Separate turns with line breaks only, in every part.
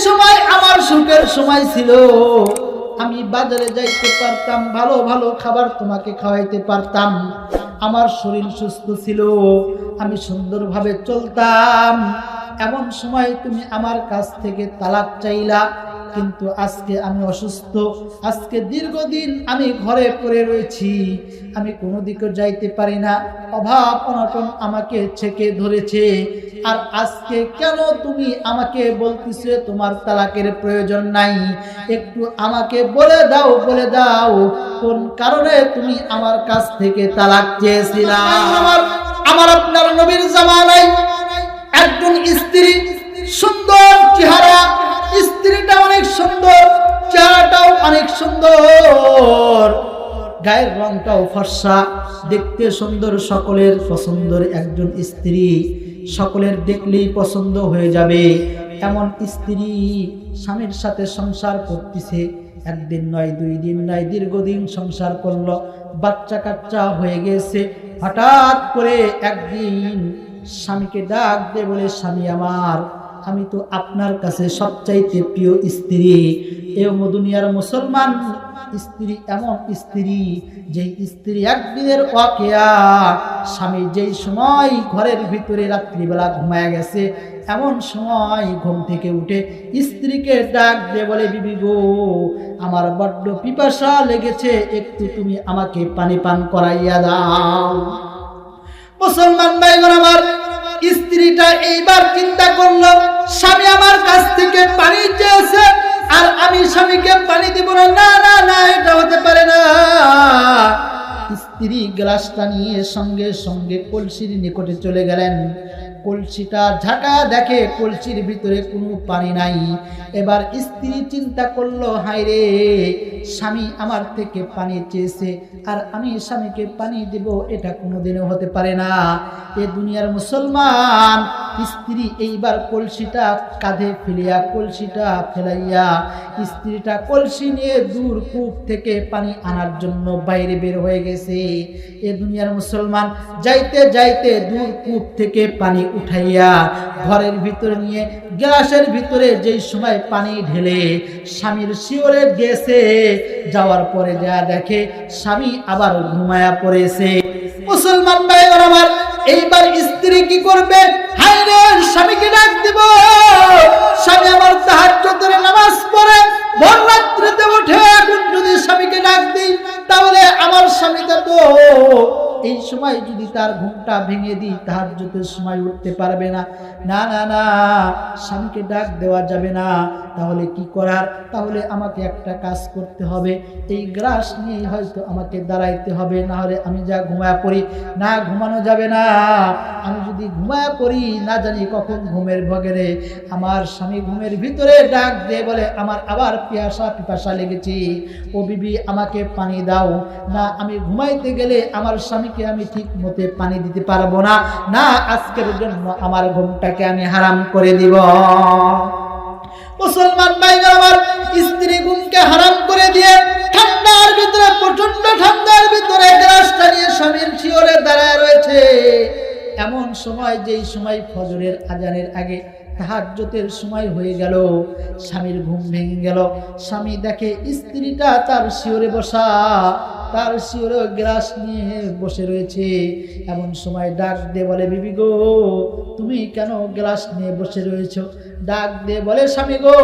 সময় আমার সুখের সময় ছিল, আমি বাজারে যাইতে পারতাম, ভালো ভালো খাবার তোমাকে খাওয়াইতে পারতাম, আমার শরীর সুস্থ ছিল, আমি সুন্দরভাবে চলতাম। এমন সময় তুমি আমার কাছ থেকে তালাক চাইলা। কিন্তু আজকে আমি অসুস্থ, আজকে দীর্ঘদিন আমি ঘরে পড়ে রয়েছি, আমি কোনো দিকে যাইতে পারি না, অভাব অনটন আমাকে ছেকে ধরেছে। আর আজকে কেন তুমি আমাকে বলতেছো তোমার তালাকের প্রয়োজন নাই? একটু আমাকে বলে দাও, বলে দাও কোন কারণে তুমি আমার কাছ থেকে তালাক চেয়েছিলা? আমার আপনার নবীর জামানায় একজন স্ত্রী, সুন্দর চেহারা, স্ত্রীটা অনেক সুন্দর, চেহারাটাও অনেক সুন্দর, গায়ের রংটাও ফর্সা, দেখতে সুন্দর, সকলের পছন্দের একজন স্ত্রী, সকলের দেখলেই পছন্দ হয়ে যাবে এমন স্ত্রী স্বামীর সাথে সংসার করতেছে। একদিন নয়, 2 দিন নয়, দীর্ঘদিন সংসার করলো, বাচ্চা কাচ্চা হয়ে গেছে। হঠাৎ করে একদিন স্বামীকে ডাক দে বলে, স্বামী আমার, আমি তো আপনার কাছে সবচাইতে প্রিয় স্ত্রী। এও দুনিয়ার মুসলমান স্ত্রী এমন স্ত্রী, যেই স্ত্রী একদিনের ওয়াকিয়া, স্বামী যেই সময় ঘরের ভিতরে রাত্রিবেলা ঘুমায় গেছে, এমন সময় ঘুম থেকে উঠে স্ত্রীকে ডাক দিয়ে বলে, বিবি গো, আমার বড্ড পিপাসা লেগেছে, একটু তুমি আমাকে পানি পান করাইয়া দাও। মুসলমান ভাইগণ আমার, স্ত্রীটা এইবার চিন্তা করলো, স্বামী আমার কাছ থেকে পানি চেয়েছে আর আমি স্বামীকে পানি দিব না, না না না, এটা হতে পারে না। স্ত্রী গ্লাসটা নিয়ে সঙ্গে সঙ্গে কলসির নিকটে চলে গেলেন। কলসিটা ঝাঁকা দেখে কলসির ভিতরে কোনো পানি নাই। এবার স্ত্রী চিন্তা করলো, হায় রে, স্বামী আমার থেকে পানি চেয়েছে আর আমি স্বামীকে পানি দেব, এটা কোনোদিনও হতে পারে না। এ দুনিয়ার মুসলমান স্ত্রী এইবার কলসিটা কাঁধে ফেলিয়া, কলসিটা ফেলাইয়া স্ত্রীটা কলসি নিয়ে দূর কূপ থেকে পানি আনার জন্য বাইরে বের হয়ে গেছে। এ দুনিয়ার মুসলমান যাইতে যাইতে দূর কূপ থেকে পানি উঠাইয়া ঘরের ভিতরে নিয়ে গ্লাসের ভিতরে যেই সময় পানি ঢেলে স্বামীর শিওরে গেছে, যাওয়ার পরে যা দেখে স্বামী আবার ঘুমায়া পড়েছে। মুসলমান ভাইরা আমার, এইবার স্ত্রী কি করবে? হায় রে, স্বামীকে ডাক দিব, স্বামী আমার তাহাজ্জুদের নামাজ পড়ে ভোর রাত্রিতে উঠে, এখন যদি স্বামীকে ডাক দিই তাহলে আমার স্বামীটা তো এই সময় যদি তার ঘুমটা ভেঙে দিই তাহাজ্জুদের সময় উঠতে পারবে না। না না না, স্বামীকে ডাক দেওয়া যাবে না। তাহলে কি করার? তাহলে আমাকে একটা কাজ করতে হবে, এই গ্লাস নিয়ে হয়তো আমাকে দাঁড়াইতে হবে, না হলে আমি যা ঘুমায়া পড়ি, না ঘুমানো যাবে না। আমি যদি ঘুমায়া পড়ি, না জানি কখন ঘুমের ভগেরে আমার স্বামী ঘুমের ভিতরে ডাক দিয়ে বলে, আমার আবার পিপাসা লেগেছে, ও বিবি আমাকে পানি দাও। না, আমি ঘুমাইতে গেলে আমার স্বামীকে আমি ঠিক মতে পানি দিতে পারবো না, না, আজকের জন্য আমার ঘুমটাকে আমি হারাম করে দিব। মুসলমান ভাইরা আমার, স্ত্রী ঘুমকে হারাম করে দিয়ে ঠান্ডার ভিতরে, প্রচন্ড ঠান্ডার ভিতরে গ্লাসটা নিয়ে স্বামীর শিয়রে দাঁড়ায় রয়েছে। এমন সময়, যেই সময় ফজরের আজানের আগে তাহাজ্জুদের সময় হয়ে গেল, স্বামীর ঘুম ভেঙে গেল। স্বামী দেখে স্ত্রীটা তার শিয়রে বসা, তার শিয়রে গ্লাস নিয়ে বসে রয়েছে। এমন সময় ডাক দিয়ে বলে, বিবি গো, তুমি কেন গ্লাস নিয়ে বসে রয়েছো? ডাক দিয়ে বলে, স্বামী গো,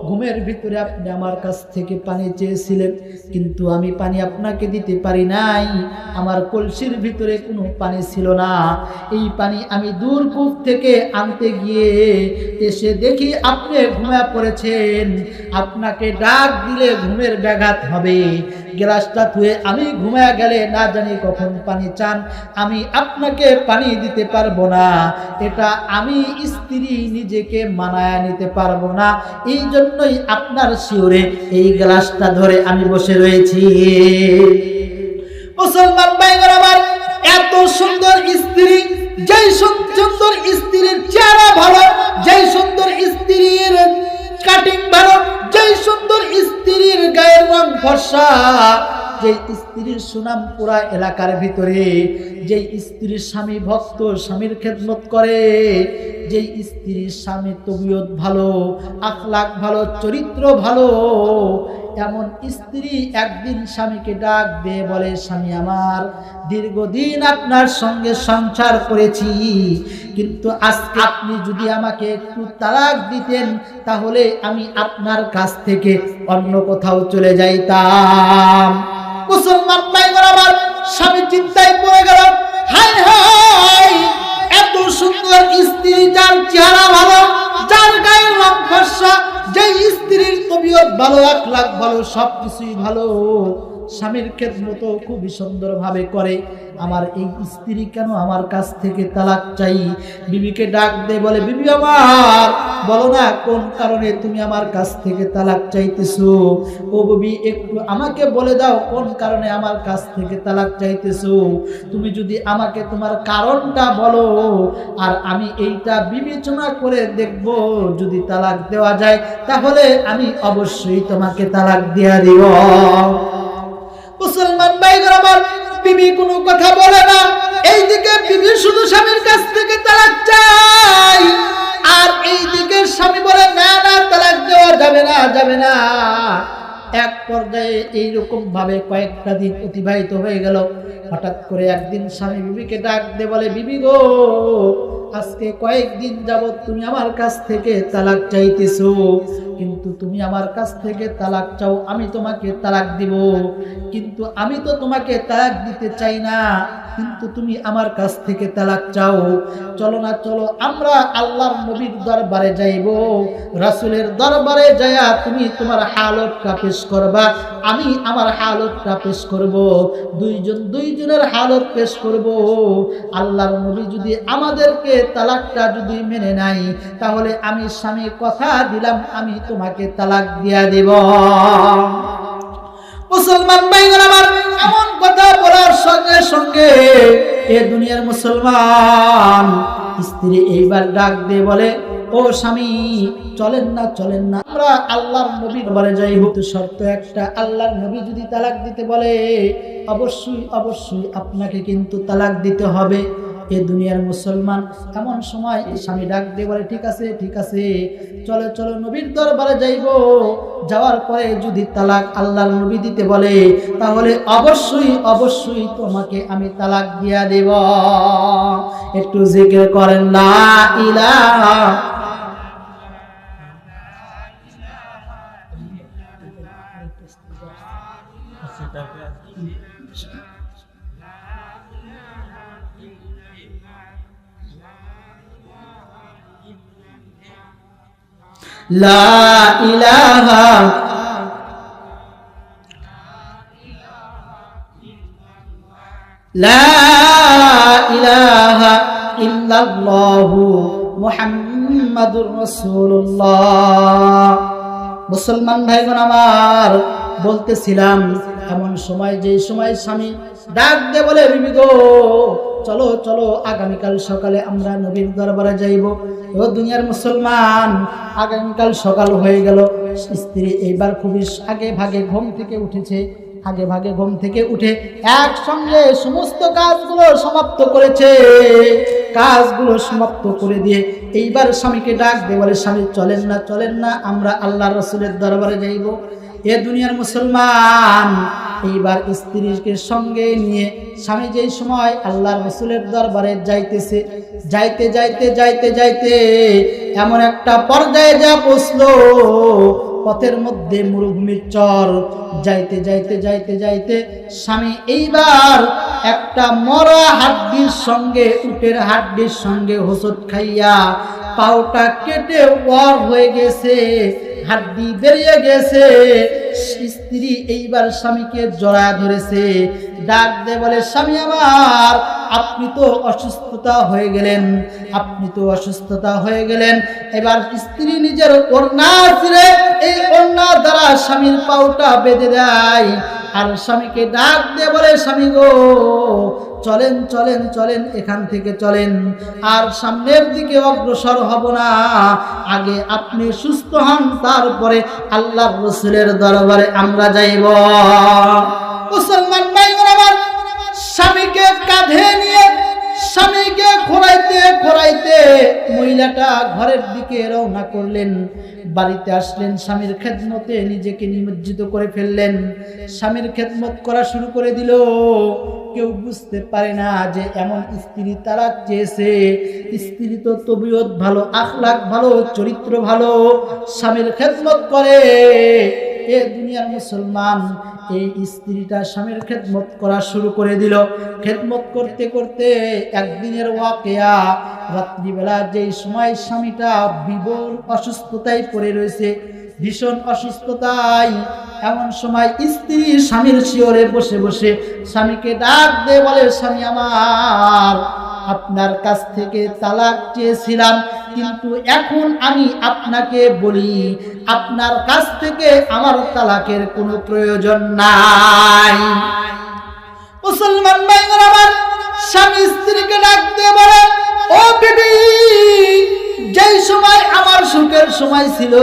ঘুমের ভিতরে আপনি আমার কাছ থেকে পানি চেয়েছিলেন, কিন্তু আমি পানি আপনাকে দিতে পারি নাই, আমার কলসির ভিতরে কোনো পানি ছিল না। এই পানি আমি দূর কূপ থেকে আনতে গিয়ে এসে দেখি আপনি ঘুমিয়ে পড়েছেন, আপনাকে ডাক দিলে ঘুমের ব্যাঘাত হবে, গ্লাসটা ধুয়ে আমি ঘুমিয়ে গেলে না জানি কখন পানি চান, আমি আপনাকে পানি দিতে পারবো না, এটা আমি স্ত্রী নিজেকে মানায় নিতে পারবো না, এই জন্যই আপনার শিওরে এই গ্লাসটা ধরে আমি বসে রয়েছি। মুসলমান ভাইরা আমার, এত সুন্দর স্ত্রী, যেই সুন্দর স্ত্রীর চেহারা ভালো, যেই সুন্দর স্ত্রীর কাটিং ভালো, যেই সুন্দর স্ত্রীর গায়ের রং ফর্সা, যে স্ত্রীর সুনাম পুরা এলাকার ভিতরে, যে স্ত্রীর স্বামী ভক্ত, স্বামীর খেদমত করে, যে স্ত্রীর স্বামী তবিয়ত ভালো, আখলাক ভালো, চরিত্র ভালো, এমন স্ত্রী একদিন স্বামীকে ডাক দিয়ে বলে, স্বামী আমার, দীর্ঘদিন আপনার সঙ্গে সংসার করেছি, কিন্তু আজকে আপনি যদি আমাকে একটু তালাক দিতেন তাহলে আমি আপনার কাছ থেকে অন্য কোথাও চলে যাইতাম। মুসলমান ভাইরা আমার, স্বামী চিন্তায় পড়ে গেল, হায় হায়, এত সুন্দর স্ত্রী, যার চেহারা ভালো, যার গায়ের রং ফর্সা, যে স্ত্রীর তবিয়ত ভালো, আখলাক ভালো, সবকিছুই ভালো, স্বামীর খেদমত খুবই সুন্দরভাবে করে, আমার এই স্ত্রী কেন আমার কাছ থেকে তালাক চাই? বিবিকে ডাক দে বলে, বিবি আমার, বলো না কোন কারণে তুমি আমার কাছ থেকে তালাক চাইতেছো? ও বিবি, একটু আমাকে বলে দাও কোন কারণে আমার কাছ থেকে তালাক চাইতেছো? তুমি যদি আমাকে তোমার কারণটা বলো, আর আমি এইটা বিবেচনা করে দেখব, যদি তালাক দেওয়া যায় তাহলে আমি অবশ্যই তোমাকে তালাক দিয়া দিব। মুসলমান ভাইরা আমার, বিবি কোনো কথা বলে না, এইদিকে বিবি শুধু স্বামীর কাছ থেকে তালাক চাই, আর এইদিকে স্বামী বলে, না না, তালাক দেওয়া যাবে না, যাবে না। এক পর্যায়ে এইরকম ভাবে কয়েকটা দিন অতিবাহিত হয়ে গেল। হঠাৎ করে একদিন স্বামী বিবিকে ডাক দিয়ে বলে, বিবি গো, আজকে কয়েকদিন যাবত তুমি আমার কাছ থেকে তালাক চাইতেছো, কিন্তু তুমি আমার কাছ থেকে তালাক চাও, আমি তোমাকে তালাক দিব, কিন্তু আমি তো তোমাকে তালাক দিতে চাই না, কিন্তু তুমি আমার কাছ থেকে তালাক চাও। চলো না, চলো আমরা আল্লাহর নবীর দরবারে যাইব, রাসূলের দরবারে যায়া তুমি তোমার হালতটা পেশ করবা, আমি আমার হালতটা পেশ করব, দুইজনের হালত পেশ করব। আল্লাহর নবী যদি আমাদেরকে তালাকটা যদি মেনে নাই, তাহলে আমি স্বামী কথা দিলাম, আমি তোমাকে তালাক দিয়া দেব। মুসলমান ভাইরা আমার, এমন কথা বলার সঙ্গে সঙ্গে এ দুনিয়ার মুসলমান স্ত্রী এইবার ডাক দিয়ে বলে, ও স্বামী, চলেন না, চলেন না, আমরা আল্লাহর নবীর দরবারে যাইব। তো শর্ত একটা, আল্লাহর নবী যদি তালাক দিতে বলে, অবশ্যই অবশ্যই আপনাকে কিন্তু তালাক দিতে হবে। এ দুনিয়ার মুসলমান এমন সময় স্বামী ডাক দিয়ে বলে, ঠিক আছে, ঠিক আছে, চলো চলো নবীর দরবারে যাইব। যাওয়ার পরে যদি তালাক আল্লাহর নবী দিতে বলে, তাহলে অবশ্যই অবশ্যই তোমাকে আমি তালাক দিয়া দেব। একটু জিকির করেন, লা ইলাহা লা ইলাহা লা ইলাহা ইল্লাল্লাহু মুহাম্মাদুর রাসূলুল্লাহ। মুসলমান ভাইগণ আমার, বলতেছিলাম, এমন সময়, যে সময় স্বামী ডাক দিয়ে বলে, বিবি গো, চলো চলো, আগামীকাল সকালে আমরা নবীর দরবারে যাইব। ও দুনিয়ার মুসলমান, আগামীকাল সকাল হয়ে গেল। স্ত্রী এইবার খুবই আগে ভাগে ঘুম থেকে উঠেছে, আগে ভাগে ঘুম থেকে উঠে একসঙ্গে সমস্ত কাজগুলো সমাপ্ত করেছে। কাজগুলো সমাপ্ত করে দিয়ে এইবার স্বামীকে ডাক দিয়ে বলে, স্বামী চলেন না, চলেন না, আমরা আল্লাহ রাসূলের দরবারে যাইব। এ দুনিয়ার মুসলমান এইবার স্ত্রীকে সঙ্গে নিয়ে স্বামী যেই সময় আল্লাহ রাসূলের দরবারে যাইতেছে, যাইতে যাইতে যাইতে যাইতে এমন একটা পর্যায়ে যা পৌঁছলো, পথের মধ্যে মরুভূমির চর, যাইতে যাইতে যাইতে যাইতে স্বামী এইবার একটা মরা হাড্ডির সঙ্গে, উটের হাড্ডির সঙ্গে হোঁচট খাইয়া পাউটা কেটে ওয়ার হয়ে গেছে, হাড্ডি বেরিয়ে গেছে। স্ত্রী এইবার স্বামীকে জড়ায় ধরেছে, ডাক দিয়ে বলে, স্বামী আমার, আপনি তো অসুস্থতা হয়ে গেলেন, আপনি তো অসুস্থতা হয়ে গেলেন। এবার স্ত্রী নিজের ওড়না ছিঁড়ে এই ওড়না দ্বারা স্বামীর পাউটা বেঁধে দেয়, আর স্বামীকে ডাক দিয়ে বলে, স্বামী গো, চলেন চলেন চলেন, এখান থেকে চলেন, আর সামনের দিকে অগ্রসর হব না, আগে আপনি সুস্থ হন, তারপরে আল্লাহর রাসূলের দরবারে আমরা যাইব। মুসলমান ভাইরা আমার, স্বামীকে কাঁধে নিয়ে স্বামীকে খোরাইতে খোরাইতে মহিলাটা ঘরের দিকে রওনা করলেন। বাড়িতে আসলেন, স্বামীর খেদমতে নিজেকে নিমজ্জিত করে ফেললেন। স্বামীর খেদমত করা শুরু করে দিল। কেউ বুঝতে পারে না যে এমন স্ত্রী তালাক চেয়েছে। স্ত্রী তো তবিয়ত ভালো, আখলাক ভালো, চরিত্র ভালো, স্বামীর খেদমত করে। এ দুনিয়ার মুসলমান, এই স্ত্রীটা স্বামীর খেদমত করা শুরু করে দিল। খেদমত করতে করতে একদিনের ওয়াকিয়া, রাত্রিবেলা যেই সময় স্বামীটা বিবর অসুস্থতায় পড়ে রয়েছে, ভীষণ অসুস্থতায়, এমন সময় স্ত্রী স্বামীর শিয়রে বসে বসে স্বামীকে ডাক দিয়ে বলে, স্বামী আমার, আপনার কাছ থেকে তালাক চেয়েছিলাম, কিন্তু এখন আমি আপনাকে বলি, আপনার কাছ থেকে আমার তালাকের কোনো প্রয়োজন নাই। মুসলমান ভাইরা আমার, স্বামী স্ত্রীকে ডাক দিয়ে বলে, ও বিবি, যেই সময় আমার সুখের সময় ছিল,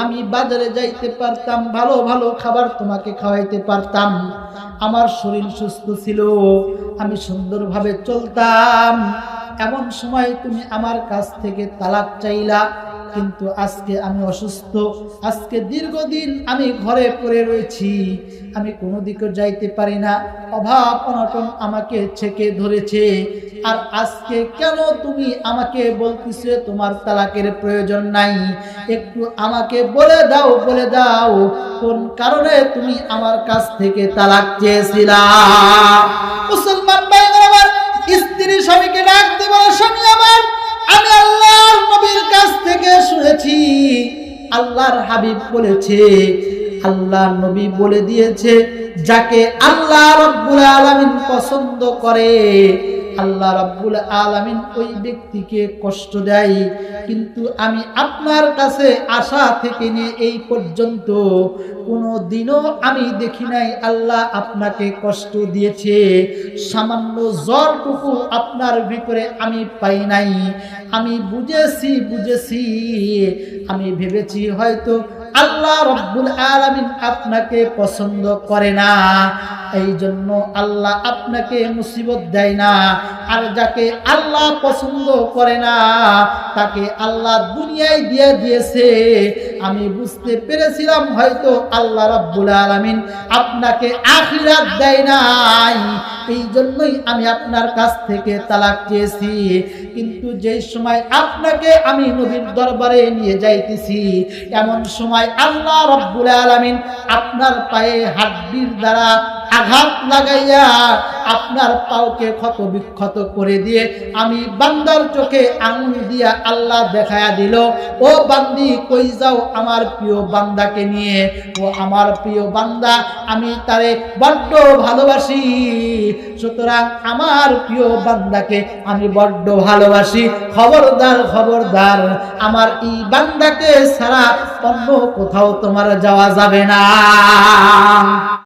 আমি বাজারে যাইতে পারতাম, ভালো ভালো খাবার তোমাকে খাওয়াইতে পারতাম, আমার শরীর সুস্থ ছিল, আমি সুন্দরভাবে চলতাম, এমন সময় তুমি আমার কাছ থেকে তালাক চাইলা। কিন্তু আজকে আমি অসুস্থ, আজকে দীর্ঘদিন আমি ঘরে পড়ে রয়েছি, আমি কোনো দিকে যাইতে পারি না, অভাব অনটন আমাকে ছেকে ধরেছে, আর আজকে কেন তুমি আমাকে বলতেছো তোমার তালাকের প্রয়োজন নাই? একটু আমাকে বলে দাও, বলে দাও কোন কারণে তুমি আমার কাছ থেকে তালাক চেয়েছিলা? মুসলমান ভাইরা আমার, স্ত্রী স্বামীকে ডাক দিয়ে বলে, স্বামী আমার, আমি আল্লাহর নবীর কাছ থেকে শুনেছি, আল্লাহর হাবিব বলেছে, আল্লাহর নবী বলে দিয়েছে, যাকে আল্লাহ রাব্বুল আলামিন পছন্দ করে, আল্লাহ রাব্বুল আলামিন ওই ব্যক্তিকে কষ্ট দেয়। কিন্তু আমি আপনার কাছে আশা থেকে নিয়ে এই পর্যন্ত কোনো দিনও আমি দেখি নাই আল্লাহ আপনাকে কষ্ট দিয়েছে, সামান্য জ্বরটুকু আপনার ভিতরে আমি পাই নাই। আমি বুঝেছি, আমি ভেবেছি হয়তো আল্লাহ রাব্বুল আলামিন আপনাকে পছন্দ করে না, এই জন্য আল্লাহ আপনাকে মুসিবত দেয় না। আর যাকে আল্লাহ পছন্দ করে না তাকে আল্লাহ দুনিয়ায় দিয়ে দিয়েছে। আমি বুঝতে পেরেছিলাম হয়তো আল্লাহ রাব্বুল আলামিন আপনাকে আখিরাত দেয় নাই, এই জন্যই আমি আপনার কাছ থেকে তালাক চেয়েছি। কিন্তু যেই সময় আপনাকে আমি নবীর দরবারে নিয়ে যাইতেছি, এমন সময় আল্লাহ রাব্বুল আলামিন আপনার পায়ে হাড্ডির দ্বারা আঘাত লাগাইয়া আপনার পাওকে ক্ষত বিক্ষত করে দিয়ে আমি বান্দার চোখে আঙুল দিয়া আল্লাহ দেখায়া দিল, ও বান্দি কই যাও আমার প্রিয় বান্দাকে নিয়ে? ও আমার প্রিয় বান্দা, আমি তারে বড্ড ভালোবাসি, সুতরাং আমার প্রিয় বান্দাকে আমি বড্ড ভালোবাসি। খবরদার খবরদার, আমার এই বান্দাকে ছাড়া অন্য কোথাও তোমার যাওয়া যাবে না।